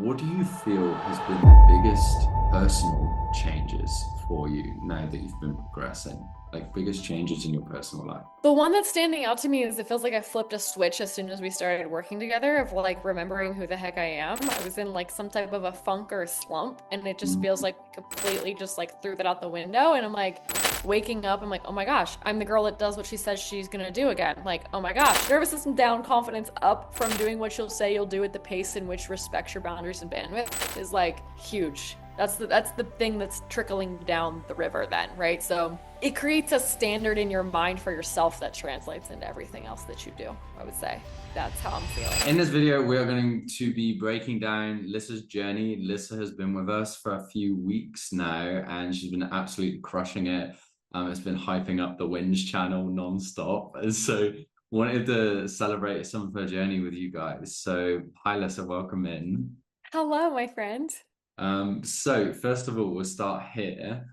what do you feel has been the biggest personal changes for you now that you've been progressing? Like biggest changes in your personal life? The one that's standing out to me is it feels like I flipped a switch as soon as we started working together of like remembering who the heck I am. I was in like some type of a funk or a slump, and it just feels like completely just like threw that out the window. And I'm like waking up, I'm like, oh my gosh, I'm the girl that does what she says she's gonna do again. Like, oh my gosh, nervous system down, confidence up from doing what you'll say you'll do at the pace in which respects your boundaries and bandwidth is like huge. That's the thing that's trickling down the river then, right? So it creates a standard in your mind for yourself that translates into everything else that you do, I would say. That's how I'm feeling. In this video, we are going to be breaking down Lissa's journey. Lissa has been with us for a few weeks now, and she's been absolutely crushing it. It's been hyping up the Wins channel nonstop. And so wanted to celebrate some of her journey with you guys. So hi, Lissa, welcome in. Hello, my friend. So first of all, we'll start here.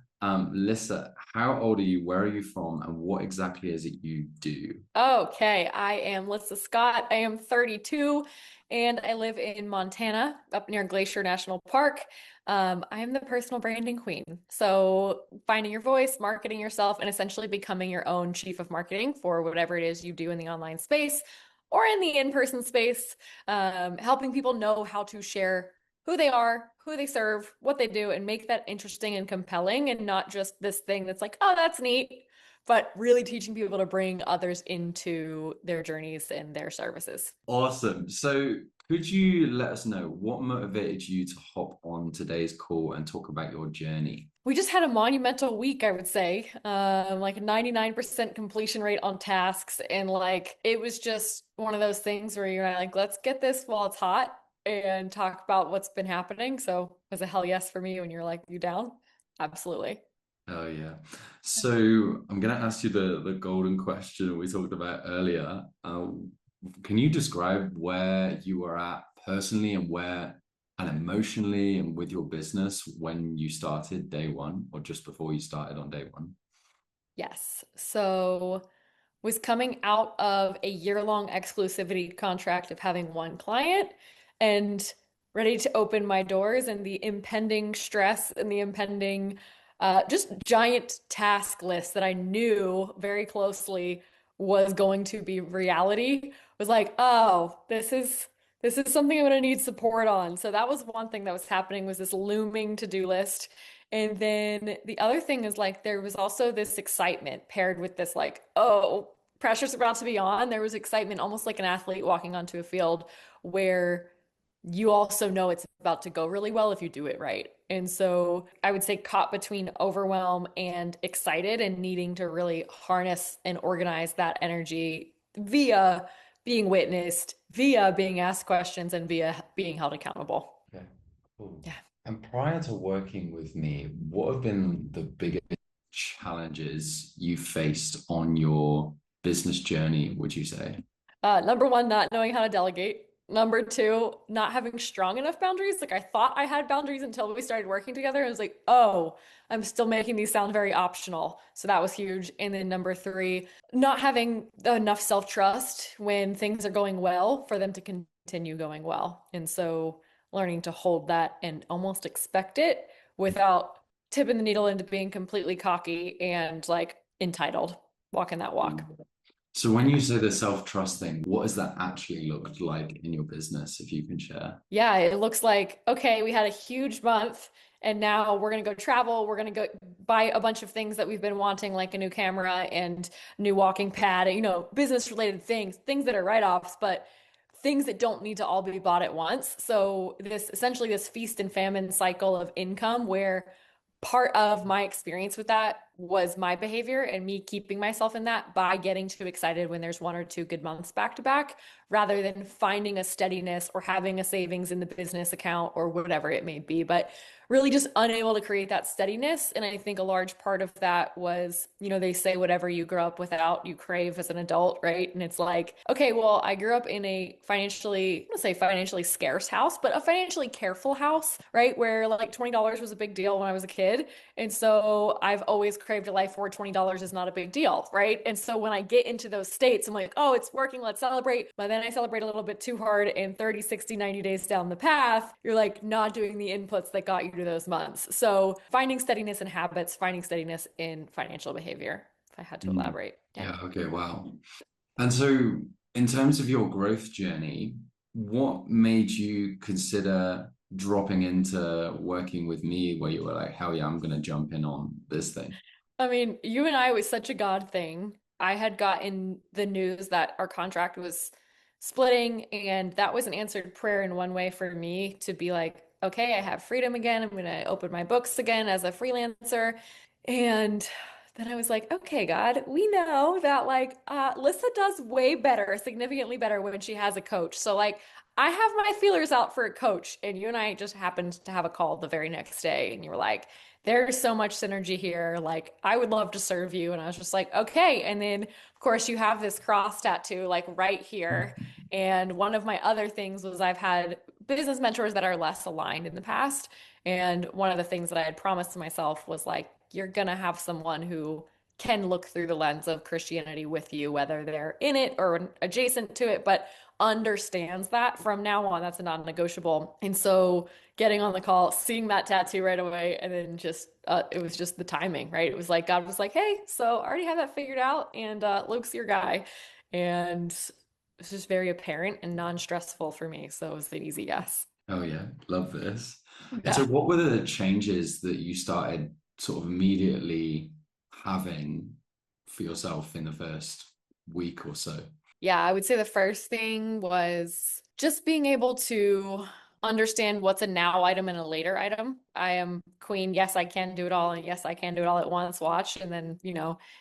Lissa, how old are you? Where are you from? And what exactly is it you do? Okay, I am Lissa Scott. I am 32 and I live in Montana up near Glacier National Park. I am the personal branding queen. So, finding your voice, marketing yourself, and essentially becoming your own chief of marketing for whatever it is you do in the online space or in the in-person space, helping people know how to share who they are, who they serve, what they do, and make that interesting and compelling and not just this thing that's like, oh, that's neat, but really teaching people to bring others into their journeys and their services. Awesome. So could you let us know what motivated you to hop on today's call and talk about your journey? We just had a monumental week, I would say, like a 99% completion rate on tasks. And like, it was just one of those things where you're like, let's get this while it's hot and talk about what's been happening. So it was a hell yes for me when you're like, you down? Absolutely. Oh yeah. So I'm gonna ask you the golden question we talked about earlier. Can you describe where you were at personally and where and emotionally and with your business when you started day one or just before you started on day one? Yes. So was coming out of a year-long exclusivity contract of having one client and ready to open my doors and the impending stress and the impending just giant task list that I knew very closely was going to be reality was like, oh, this is something I'm going to need support on. So that was one thing that was happening was this looming to-do list. And then the other thing is like there was also this excitement paired with this like, oh, pressure's about to be on. There was excitement, almost like an athlete walking onto a field where you also know it's about to go really well if you do it right. And so I would say caught between overwhelm and excited and needing to really harness and organize that energy via being witnessed, via being asked questions, and via being held accountable. Okay, cool. Yeah. And prior to working with me, what have been the biggest challenges you faced on your business journey, would you say? Number one, not knowing how to delegate. Number two, not having strong enough boundaries. Like I thought I had boundaries until we started working together. And I was like, oh, I'm still making these sound very optional. So that was huge. And then number three, not having enough self-trust when things are going well for them to continue going well. And so learning to hold that and almost expect it without tipping the needle into being completely cocky and like entitled, walking that walk. So when you say the self-trust thing, what has that actually looked like in your business, if you can share? Yeah, it looks like, okay, we had a huge month and now we're going to go travel. We're going to go buy a bunch of things that we've been wanting, like a new camera and new walking pad, business related things, things that are write-offs, but things that don't need to all be bought at once. So this essentially this feast and famine cycle of income where part of my experience with that was my behavior and me keeping myself in that by getting too excited when there's one or two good months back to back, rather than finding a steadiness or having a savings in the business account or whatever it may be. But really just unable to create that steadiness. And I think a large part of that was, they say whatever you grow up without, you crave as an adult, right? And it's like, okay, well, I grew up in a financially, I don't say financially scarce house, but a financially careful house, right? Where like $20 was a big deal when I was a kid. And so I've always craved a life where $20 is not a big deal, right? And so when I get into those states, I'm like, oh, it's working, let's celebrate. But then then I celebrate a little bit too hard, and 30, 60, 90 days down the path, you're like not doing the inputs that got you to those months. So finding steadiness in habits, finding steadiness in financial behavior, if I had to Mm. elaborate. Yeah. Yeah, okay, wow. And so, in terms of your growth journey, what made you consider dropping into working with me where you were like, hell yeah, I'm going to jump in on this thing? I mean, you and I was such a God thing. I had gotten the news that our contract was splitting, and that was an answered prayer in one way for me to be like, okay, I have freedom again. I'm going to open my books again as a freelancer. And then I was like, okay, God, we know that like Lissa does way better, significantly better when she has a coach. So like I have my feelers out for a coach, and you and I just happened to have a call the very next day, and you were like, there's so much synergy here. Like, I would love to serve you. And I was just like, okay. And then, of course, you have this cross tattoo like right here. And one of my other things was I've had business mentors that are less aligned in the past. And one of the things that I had promised to myself was like, you're going to have someone who can look through the lens of Christianity with you, whether they're in it or adjacent to it, but understands that from now on. That's a non-negotiable. And so getting on the call, seeing that tattoo right away, and then just it was just the timing, right? It was like God was like, "Hey, so I already have that figured out, and Luke's your guy," and it's just very apparent and non-stressful for me. So it was an easy yes. Oh yeah, love this. And so Yeah. what were the changes that you started sort of immediately having for yourself in the first week or so? Yeah, I would say the first thing was just being able to understand what's a now item and a later item. I am queen. Yes, I can do it all. And yes, I can do it all at once. Watch. And then,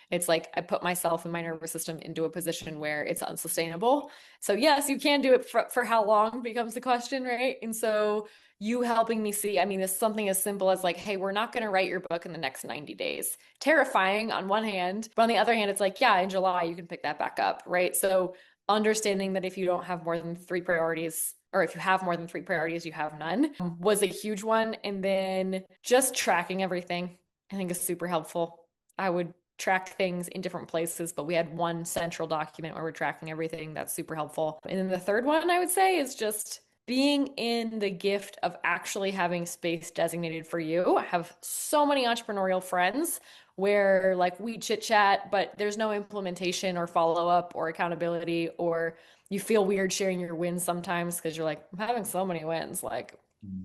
it's like I put myself and my nervous system into a position where it's unsustainable. So, yes, you can do it for how long becomes the question, right? And so, you helping me see, I mean, it's something as simple as like, hey, we're not going to write your book in the next 90 days. Terrifying on one hand, but on the other hand, it's like, yeah, in July, you can pick that back up, right? So, understanding that if you don't have more than three priorities, or if you have more than three priorities, you have none, was a huge one. And then just tracking everything, I think is super helpful. I would track things in different places, but we had one central document where we're tracking everything. That's super helpful. And then the third one I would say is just being in the gift of actually having space designated for you. I have so many entrepreneurial friends where like we chit chat, but there's no implementation or follow up or accountability, or you feel weird sharing your wins sometimes because you're like, I'm having so many wins. Like,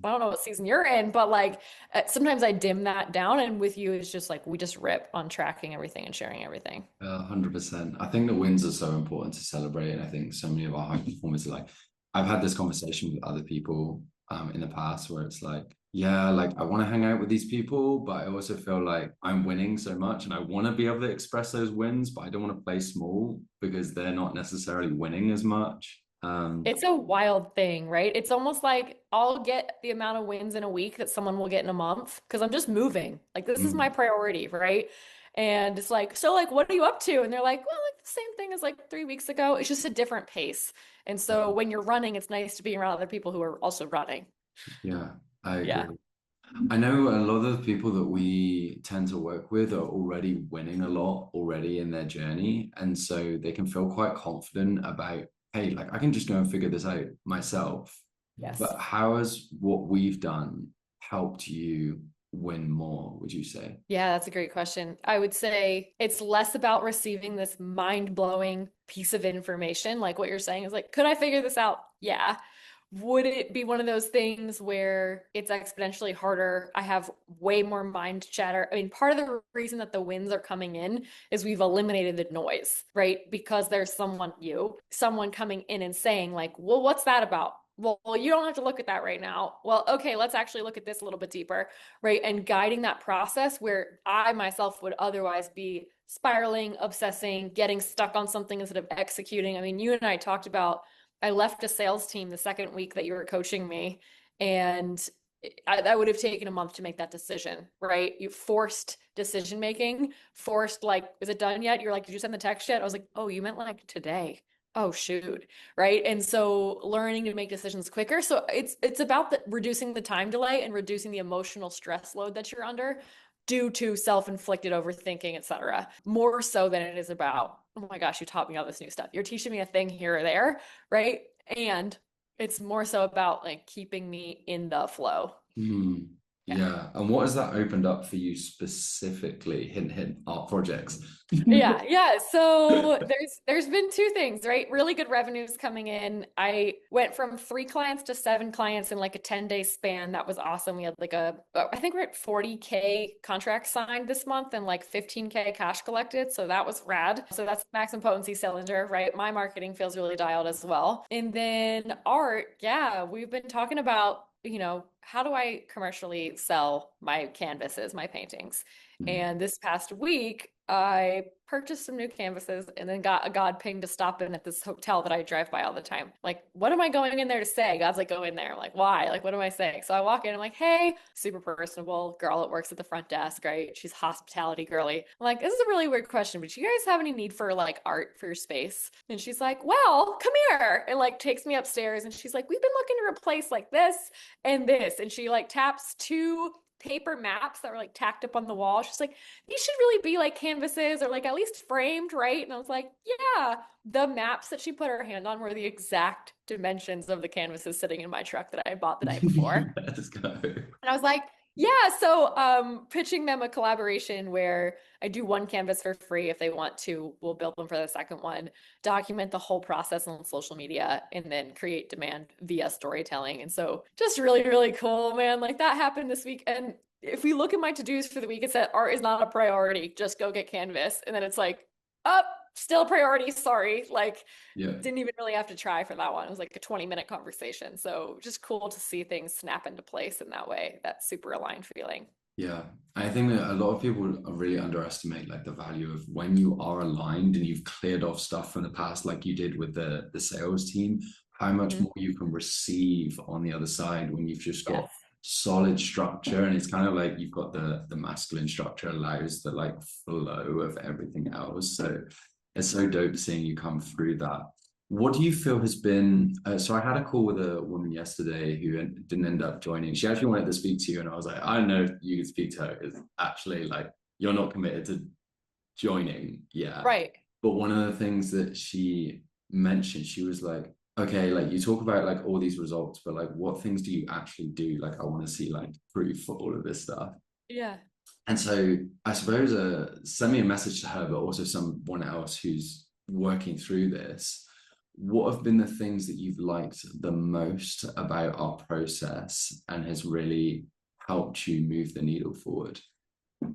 I don't know what season you're in, but like sometimes I dim that down. And with you, it's just like we just rip on tracking everything and sharing everything. 100%. I think the wins are so important to celebrate. And I think so many of our high performers are like, I've had this conversation with other people in the past where it's like, yeah, like I want to hang out with these people, but I also feel like I'm winning so much and I want to be able to express those wins, but I don't want to play small because they're not necessarily winning as much. It's a wild thing, right? It's almost like I'll get the amount of wins in a week that someone will get in a month because I'm just moving. Like this is my mm, priority, right? And it's like, so like what are you up to? And they're like, well, like the same thing as like 3 weeks ago. It's just a different pace. And so when you're running, it's nice to be around other people who are also running. yeah, I Yeah. agree. I know a lot of the people that we tend to work with are already winning a lot already in their journey. And so they can feel quite confident about, hey, like I can just go and figure this out myself. Yes. But how has what we've done helped you win more, would you say? Yeah, that's a great question. I would say it's less about receiving this mind-blowing piece of information. Like what you're saying is like, could I figure this out? Yeah. Would it be one of those things where it's exponentially harder? I have way more mind chatter. I mean, part of the reason that the wins are coming in is we've eliminated the noise, right? Because there's someone coming in and saying, like, well, what's that about? Well, you don't have to look at that right now. Well, okay, let's actually look at this a little bit deeper, right? And guiding that process where I myself would otherwise be spiraling, obsessing, getting stuck on something instead of executing. I mean, you and I talked about I left a sales team the second week that you were coaching me, and that would have taken a month to make that decision, right? You forced decision making, forced like, is it done yet? You're like, did you send the text yet? I was like, oh, you meant like today. Oh shoot, right? And so learning to make decisions quicker. So it's about reducing the time delay and reducing the emotional stress load that you're under due to self-inflicted overthinking, etc. More so than it is about oh my gosh, you taught me all this new stuff. You're teaching me a thing here or there, right? And it's more so about like keeping me in the flow. Hmm. Yeah. Yeah. And what has that opened up for you specifically? Hint, hint, art projects. Yeah, yeah. So there's been two things, right? Really good revenues coming in. I went from 3 clients to 7 clients in like a 10-day span. That was awesome. We had like I think we're at 40K contracts signed this month and like 15K cash collected. So that was rad. So that's maximum potency cylinder, right? My marketing feels really dialed as well. And then art, yeah, we've been talking about, how do I commercially sell my canvases, my paintings? And this past week, I purchased some new canvases and then got a God ping to stop in at this hotel that I drive by all the time. Like, what am I going in there to say? God's like, go in there. I'm like, why? Like, what am I saying? So I walk in, I'm like, hey, super personable girl that works at the front desk, right? She's hospitality girly. I'm like, this is a really weird question, but you guys have any need for like art for your space? And she's like, well, come here. And like takes me upstairs and she's like, we've been looking to replace like this and this. And she like taps two paper maps that were like tacked up on the wall. She's like, these should really be like canvases or like at least framed, right? And I was like, yeah. The maps that she put her hand on were the exact dimensions of the canvases sitting in my truck that I bought the night before. Let's go. And I was like, yeah, so pitching them a collaboration where I do one canvas for free. If they want to, we'll build them for the second one, document the whole process on social media, and then create demand via storytelling. And so just really, really cool, man. Like that happened this week. And if we look at my to-dos for the week, it said art is not a priority. Just go get canvas. And then it's like, up, still a priority. Sorry. Like Yeah. didn't even really have to try for that one. It was like a 20-minute conversation. So just cool to see things snap into place in that way. That super aligned feeling. Yeah, I think that a lot of people really underestimate like the value of when you are aligned and you've cleared off stuff from the past, like you did with the sales team, how much Mhm. more you can receive on the other side when you've just got Yes. solid structure. And it's kind of like you've got the masculine structure allows the like flow of everything else. So it's so dope seeing you come through that. What do you feel has been? So I had a call with a woman yesterday who didn't end up joining. She actually wanted to speak to you, and I was like, I don't know if you can speak to her because actually, like, you're not committed to joining yet. Right. But one of the things that she mentioned, she was like, okay, like you talk about like all these results, but like what things do you actually do? Like, I want to see like proof for all of this stuff. Yeah. And so I suppose send me a message to her, but also someone else who's working through this. What have been the things that you've liked the most about our process and has really helped you move the needle forward?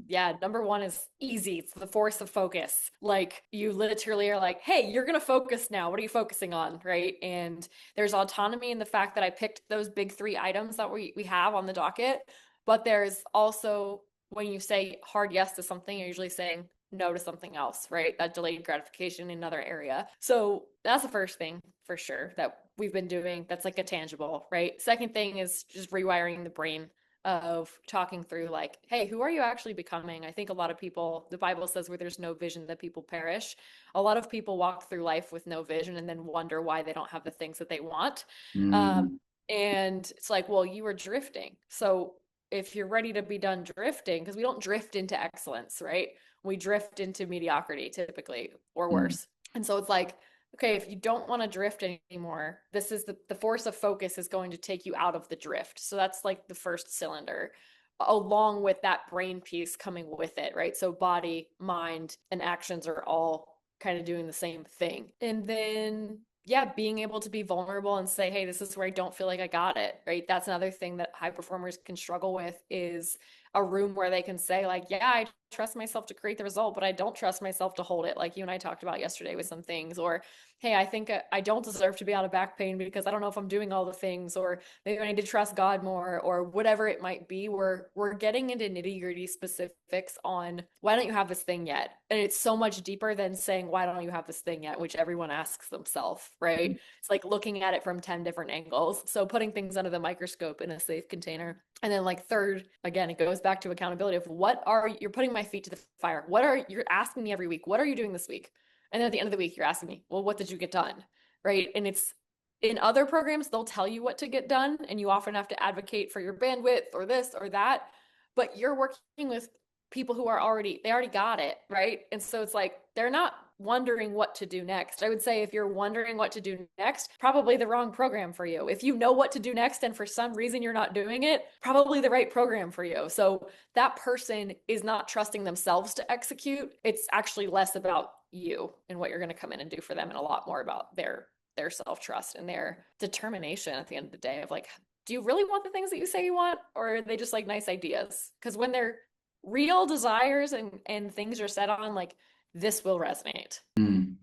Yeah, number one is easy. It's the force of focus. Like you literally are like, hey, you're gonna focus now. What are you focusing on? Right. And there's autonomy in the fact that I picked those big 3 items that we have on the docket. But there's also when you say hard yes to something, you're usually saying no to something else, right? That delayed gratification in another area. So that's the first thing for sure that we've been doing. That's like a tangible, right? Second thing is just rewiring the brain of talking through like, hey, who are you actually becoming? I think a lot of people, the Bible says where there's no vision that people perish. A lot of people walk through life with no vision and then wonder why they don't have the things that they want. Um, Mm, and it's like, well, you were drifting. So if you're ready to be done drifting, because we don't drift into excellence, right? We drift into mediocrity typically or mm, worse. And so it's like, okay, if you don't want to drift anymore, this is the force of focus is going to take you out of the drift. So that's like the first cylinder, along with that brain piece coming with it, right? So body, mind, and actions are all kind of doing the same thing. And then yeah, being able to be vulnerable and say, hey, this is where I don't feel like I got it, right? That's another thing that high performers can struggle with is a room where they can say, like, yeah, I trust myself to create the result, but I don't trust myself to hold it, like you and I talked about yesterday with some things. Or, hey, I think I don't deserve to be out of back pain because I don't know if I'm doing all the things, or maybe I need to trust God more, or whatever it might be. We're getting into nitty-gritty specifics on why don't you have this thing yet? And it's so much deeper than saying, why don't you have this thing yet, which everyone asks themselves, right? It's like looking at it from 10 different angles. So putting things under the microscope in a safe container. And then like third, again, it goes back to accountability of what are you're putting my feet to the fire. What are you're asking me every week? What are you doing this week? And then at the end of the week, you're asking me, well, what did you get done? Right. And it's in other programs, they'll tell you what to get done, and you often have to advocate for your bandwidth or this or that. But you're working with people who are already, they already got it. Right. And so it's like, they're not wondering what to do next. I would say if you're wondering what to do next, probably the wrong program for you. If you know what to do next and for some reason you're not doing it, probably the right program for you. So that person is not trusting themselves to execute. It's actually less about you and what you're going to come in and do for them and a lot more about their self-trust and their determination at the end of the day of like, do you really want the things that you say you want, or are they just like nice ideas? Because when they're real desires and things are set on, like this will resonate. Mm.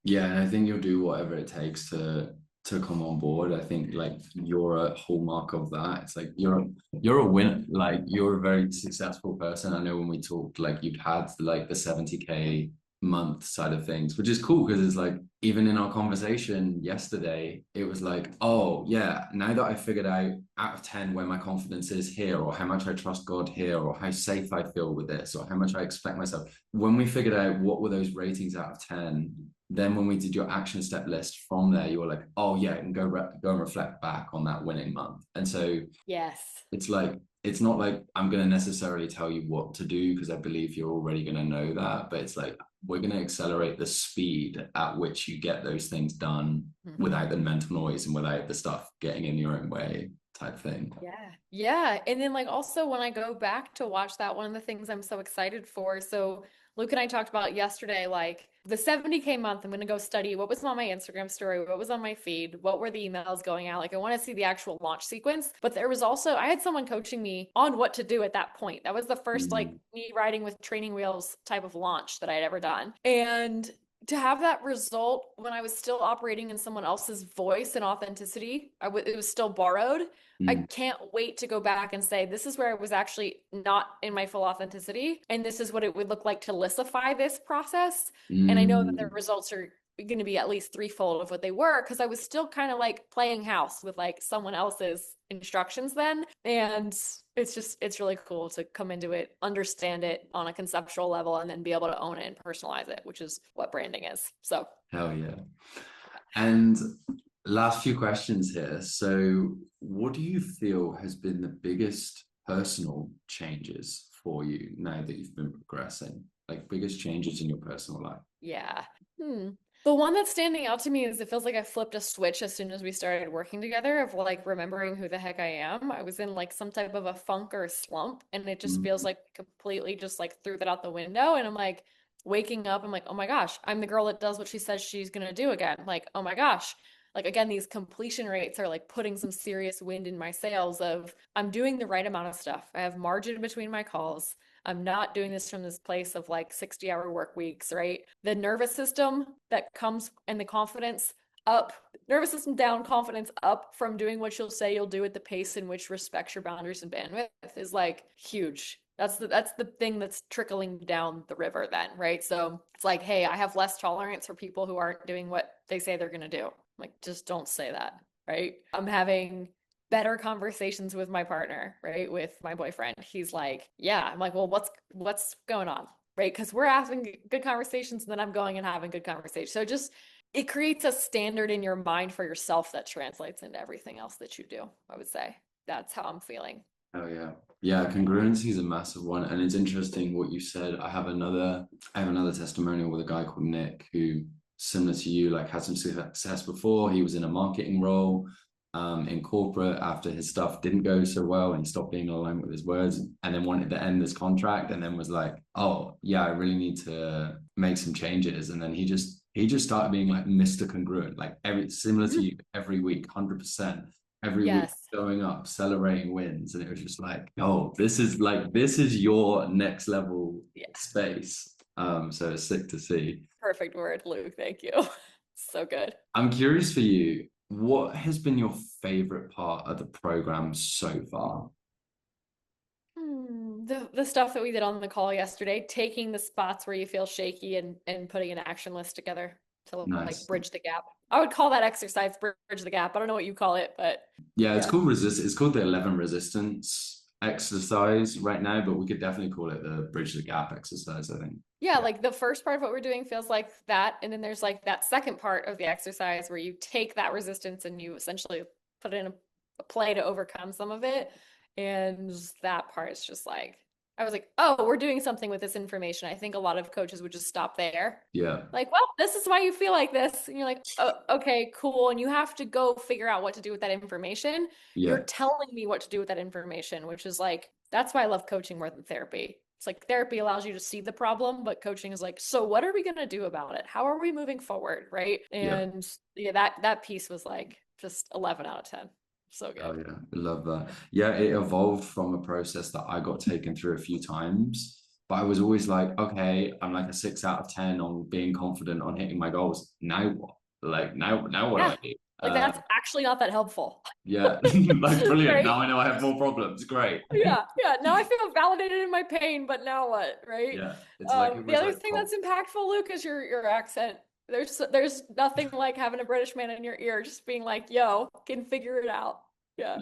Yeah, and I think you'll do whatever it takes to come on board. I think like you're a hallmark of that. It's like you're a winner. Like you're a very successful person. I know when we talked, like you'd had like the 70K month side of things, which is cool because it's like even in our conversation yesterday, it was like, oh yeah, now that I figured out of 10 where my confidence is here, or how much I trust God here, or how safe I feel with this, or how much I expect myself. When we figured out what were those ratings out of 10, then when we did your action step list from there, you were like, oh yeah, and go and reflect back on that winning month. And so Yes. it's like it's not like I'm going to necessarily tell you what to do because I believe you're already going to know that, but it's like we're going to accelerate the speed at which you get those things done Mm-hmm. without the mental noise and without the stuff getting in your own way type thing. Yeah. Yeah. And then like also when I go back to watch that, one of the things I'm so excited for. So Luke and I talked about yesterday, like the 70K month, I'm gonna go study what was on my Instagram story, what was on my feed, what were the emails going out. Like I want to see the actual launch sequence. But there was also I had someone coaching me on what to do at that point. That was the first like Mm, me riding with training wheels type of launch that I had ever done. And to have that result when I was still operating in someone else's voice and authenticity, it was still borrowed. I mm, can't wait to go back and say, this is where I was actually not in my full authenticity. And this is what it would look like to licify this process. And I know that the mm. results are going to be at least threefold of what they were because I was still kind of like playing house with like someone else's instructions then. And it's really cool to come into it, understand it on a conceptual level, and then be able to own it and personalize it, which is what branding is. So, Hell yeah. And last few questions here. So, what do you feel has been the biggest personal changes for you now that you've been progressing? Like biggest changes in your personal life? yeah. Hmm. The one that's standing out to me is it feels like I flipped a switch as soon as we started working together of like remembering who the heck I am. I was in like some type of a funk or a slump, and it just feels Mm, like completely just like threw that out the window. And I'm like waking up, I'm like, oh my gosh, I'm the girl that does what she says she's gonna do again. Like, oh my gosh. Like again, these completion rates are like putting some serious wind in my sails of I'm doing the right amount of stuff. I have margin between my calls. I'm not doing this from this place of like 60-hour work weeks, right? The nervous system that comes and the confidence up, nervous system down, confidence up from doing what you'll say you'll do at the pace in which respects your boundaries and bandwidth is like huge. That's the thing that's trickling down the river then, right? So it's like, hey, I have less tolerance for people who aren't doing what they say they're gonna do. Like, just don't say that, right? I'm having better conversations with my partner, right? With my boyfriend. He's like, yeah. I'm like, well, what's going on? Right? Because we're having good conversations and then I'm going and having good conversations. So just it creates a standard in your mind for yourself that translates into everything else that you do, I would say. That's how I'm feeling. oh yeah. Yeah, congruency is a massive one. And it's interesting what you said. I have another testimonial with a guy called Nick who, similar to you, like had some success before. He was in a marketing role in corporate after his stuff didn't go so well and he stopped being aligned with his words and then wanted to end this contract and then was like, oh yeah, I really need to make some changes. And then he just started being like Mr. Congruent, like every similar to you every week, 100%. Every week Yes. showing up, celebrating wins. And it was just like, oh, this is your next level Yeah. space. So it's sick to see. Perfect word, Luke. Thank you. So good. I'm curious for you, what has been your favorite part of the program so far? The stuff that we did on the call yesterday, taking the spots where you feel shaky and putting an action list together to like Nice. bridge the gap. I would call that exercise bridge the gap. I don't know what you call it, but Yeah, yeah. it's called the 11 resistance exercise right now, but we could definitely call it the bridge the gap exercise, I think. Yeah, like the first part of what we're doing feels like that. And then there's like that second part of the exercise where you take that resistance and you essentially put it in a play to overcome some of it. And that part is just like, I was like, oh, we're doing something with this information. I think a lot of coaches would just stop there. Yeah. Like, well, this is why you feel like this. And you're like, oh, okay, cool. And you have to go figure out what to do with that information. You're Yeah. telling me what to do with that information, which is like, that's why I love coaching more than therapy. It's like therapy allows you to see the problem, but coaching is like, so what are we going to do about it? How are we moving forward? Right. Yeah. And yeah, that piece was like just 11 out of 10. So Oh good. yeah, I love that. Yeah, it evolved from a process that I got taken through a few times, but I was always like, okay, I'm like a 6 out of 10 on being confident on hitting my goals. Now what? Like now what do Yeah. I do? Like that's actually not that helpful. Yeah, like brilliant. Right? Now I know I have more problems. Great. Yeah, yeah. Now I feel validated in my pain, but now what, right? Yeah, it's like it The was other like thing that's impactful, Luke, is your accent. There's nothing like having a British man in your ear just being like, "Yo, can figure it out." Yeah.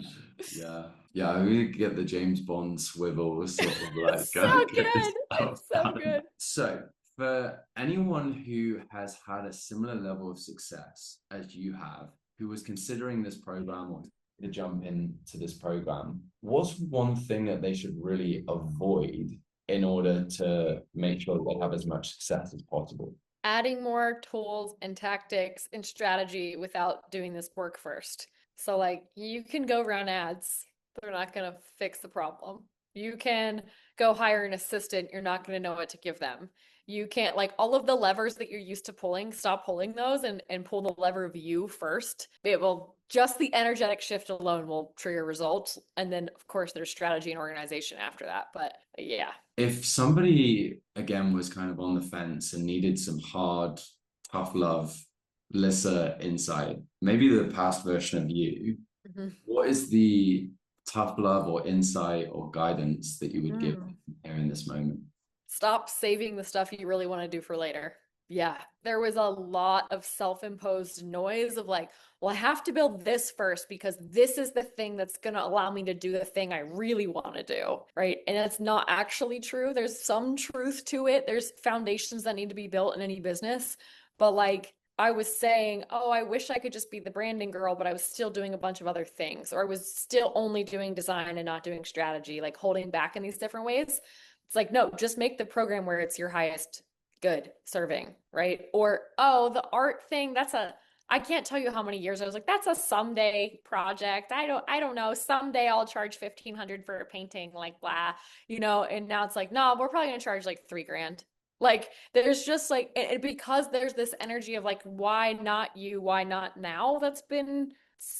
yeah, yeah. I really get the James Bond swivel sort of like It's so get this good. stuff It's so done. good. So, for anyone who has had a similar level of success as you have, who was considering this program or to jump into this program, what's one thing that they should really avoid in order to make sure that they have as much success as possible? Adding more tools and tactics and strategy without doing this work first. So like you can go run ads, they're not going to fix the problem. You can go hire an assistant, you're not going to know what to give them. You can't like all of the levers that you're used to pulling, stop pulling those and pull the lever of you first. It will just the energetic shift alone will trigger results. And then of course there's strategy and organization after that. But yeah. If somebody again was kind of on the fence and needed some hard, tough love, Lissa insight, maybe the past version of you, Mhm. what is the tough love or insight or guidance that you would give Mm. here in this moment? Stop saving the stuff you really want to do for later. Yeah, there was a lot of self-imposed noise of like, well, I have to build this first because this is the thing that's going to allow me to do the thing I really want to do, right? And that's not actually true. There's some truth to it. There's foundations that need to be built in any business, but like I was saying, oh, I wish I could just be the branding girl, but I was still doing a bunch of other things, or I was still only doing design and not doing strategy, like holding back in these different ways. It's like, no, just make the program where it's your highest good serving, right? Or, oh, the art thing, I can't tell you how many years I was like, that's a someday project. I don't know. Someday I'll charge 1,500 for a painting, like blah, and now it's like, no, we're probably gonna charge like 3 grand. Like there's just like because there's this energy of like, why not you? Why not now? That's been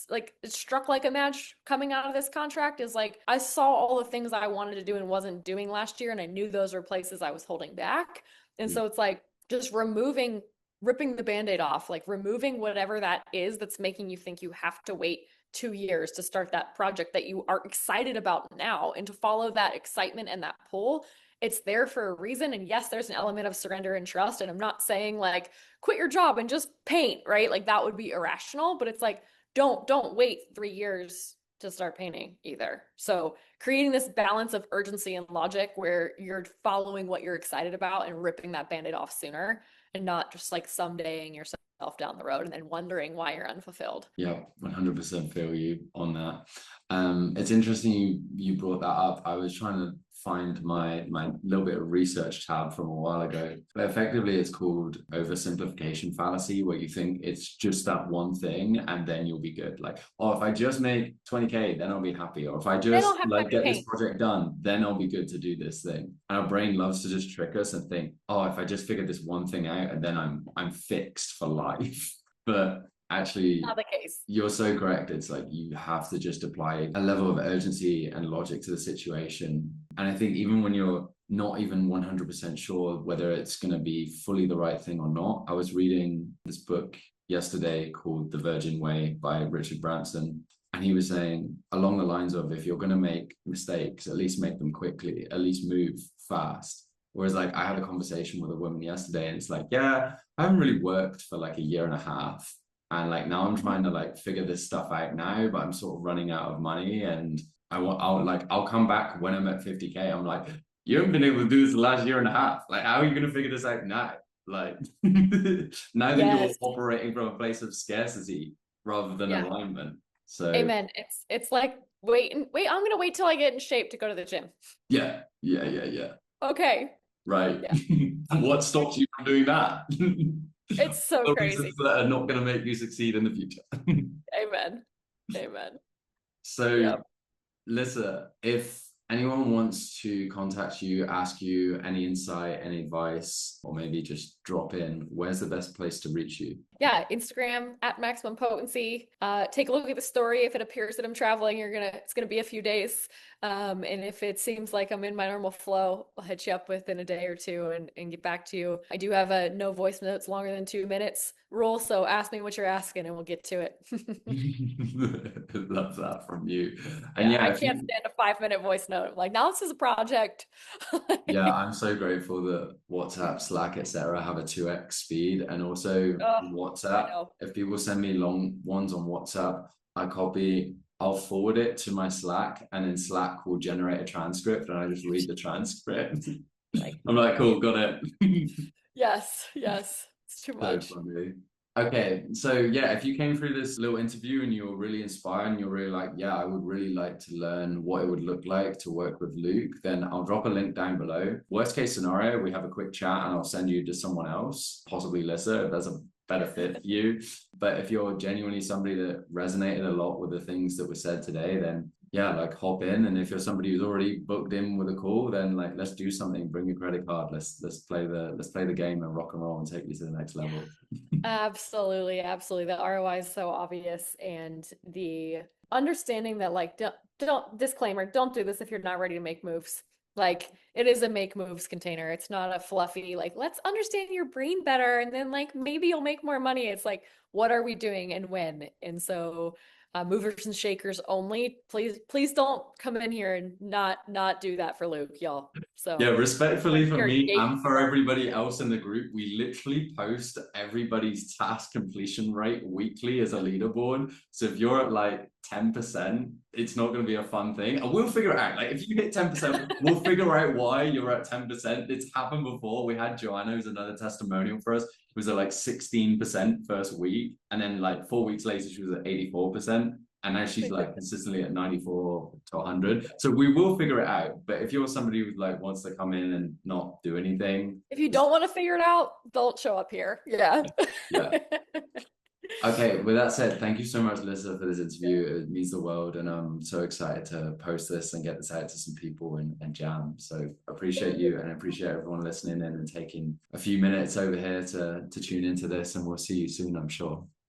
like it struck like a match coming out of this contract is like I saw all the things I wanted to do and wasn't doing last year and I knew those were places I was holding back. And Yeah. so it's like just ripping the band-aid off, like removing whatever that is that's making you think you have to wait 2 years to start that project that you are excited about now and to follow that excitement and that pull. It's there for a reason. And yes, there's an element of surrender and trust. And I'm not saying like quit your job and just paint, right? Like that would be irrational, but it's like don't wait 3 years to start painting either. So creating this balance of urgency and logic where you're following what you're excited about and ripping that band-aid off sooner and not just like somedaying yourself down the road and then wondering why you're unfulfilled. Yeah, 100% feel you on that. It's interesting you brought that up. I was trying to find my little bit of research tab from a while ago. But effectively, it's called oversimplification fallacy, where you think it's just that one thing and then you'll be good. Like, oh, if I just make 20K, then I'll be happy. Or if I Then just I'll have time like to get this paint. project done, then I'll be good to do this thing. And our brain loves to just trick us and think, oh, if I just figure this one thing out and then I'm fixed for life. But actually, Not the case. you're so correct. It's like you have to just apply a level of urgency and logic to the situation. And I think even when you're not even 100% sure whether it's going to be fully the right thing or not, I was reading this book yesterday called The Virgin Way by Richard Branson. And he was saying along the lines of if you're going to make mistakes, at least make them quickly, at least move fast. Whereas, like, I had a conversation with a woman yesterday, and it's like, yeah, I haven't really worked for like a year and a half. And like now I'm trying to like figure this stuff out now, but I'm sort of running out of money. And I'll come back when I'm at 50K. I'm like, you haven't been able to do this the last year and a half. Like, how are you gonna figure this out now? Like now that you're Yes. operating from a place of scarcity rather than Yeah. alignment. So Amen. It's like wait, I'm gonna wait till I get in shape to go to the gym. Yeah, yeah, yeah, yeah. Okay. Right. Yeah. And what stops you from doing that? It's so The crazy. reasons that are not going to make you succeed in the future. Amen. Amen. So, Yep. Lisa, if anyone wants to contact you, ask you any insight, any advice, or maybe just drop in, where's the best place to reach you? Yeah, Instagram at maximum potency. Take a look at the story. If it appears that I'm traveling, it's gonna be a few days. And if it seems like I'm in my normal flow, I'll hit you up within a day or two and get back to you. I do have a no voice notes longer than 2 minutes rule, so ask me what you're asking and we'll get to it. Love that from you. And Yeah, yeah, I if can't you stand a 5 minute voice note. I'm like, now this is a project. Yeah, I'm so grateful that WhatsApp, Slack, etc. have a 2x speed. And also Oh, I WhatsApp, know. if people send me long ones on WhatsApp, I'll forward it to my Slack, and then Slack will generate a transcript and I just read the transcript. Like, I'm like, yep. cool, got it. Yes, yes. It's too So much. funny. Okay, so yeah, if you came through this little interview and you were really inspired and you're really like, yeah, I would really like to learn what it would look like to work with Luke, then I'll drop a link down below. Worst case scenario, we have a quick chat and I'll send you to someone else, possibly Lissa, if there's a better fit for you. But if you're genuinely somebody that resonated a lot with the things that were said today, then yeah, like hop in. And if you're somebody who's already booked in with a call, then like let's do something. Bring your credit card. Let's play the game and rock and roll and take you to the next level. Absolutely, absolutely. The ROI is so obvious, and the understanding that like don't disclaimer, don't do this if you're not ready to make moves. Like it is a make moves container. It's not a fluffy like let's understand your brain better and then like maybe you'll make more money. It's like what are we doing and when? And so movers and shakers only. Please don't come in here and not do that for Luke, y'all. Yeah, So we're respectfully for here me and for gatekeeper. everybody else in the group, we literally post everybody's task completion rate weekly as a leaderboard. So if you're at like 10%, it's not going to be a fun thing. And we'll figure it out. Like if you hit 10%, we'll figure out why you're at 10%. It's happened before. We had Joanna, who's another testimonial for us, who was at like 16% first week. And then like 4 weeks later, she was at 84%. And now she's like consistently at 94 to 100. So we will figure it out. But if you're somebody who like wants to come in and not do anything, If you just don't want to figure it out, don't show up here. Yeah. yeah. Okay, with that said, thank you so much, Lisa, for this interview. It means the world, and I'm so excited to post this and get this out to some people and jam. So appreciate Thank you. you and appreciate everyone listening in and taking a few minutes over here to tune into this, and we'll see you soon, I'm sure.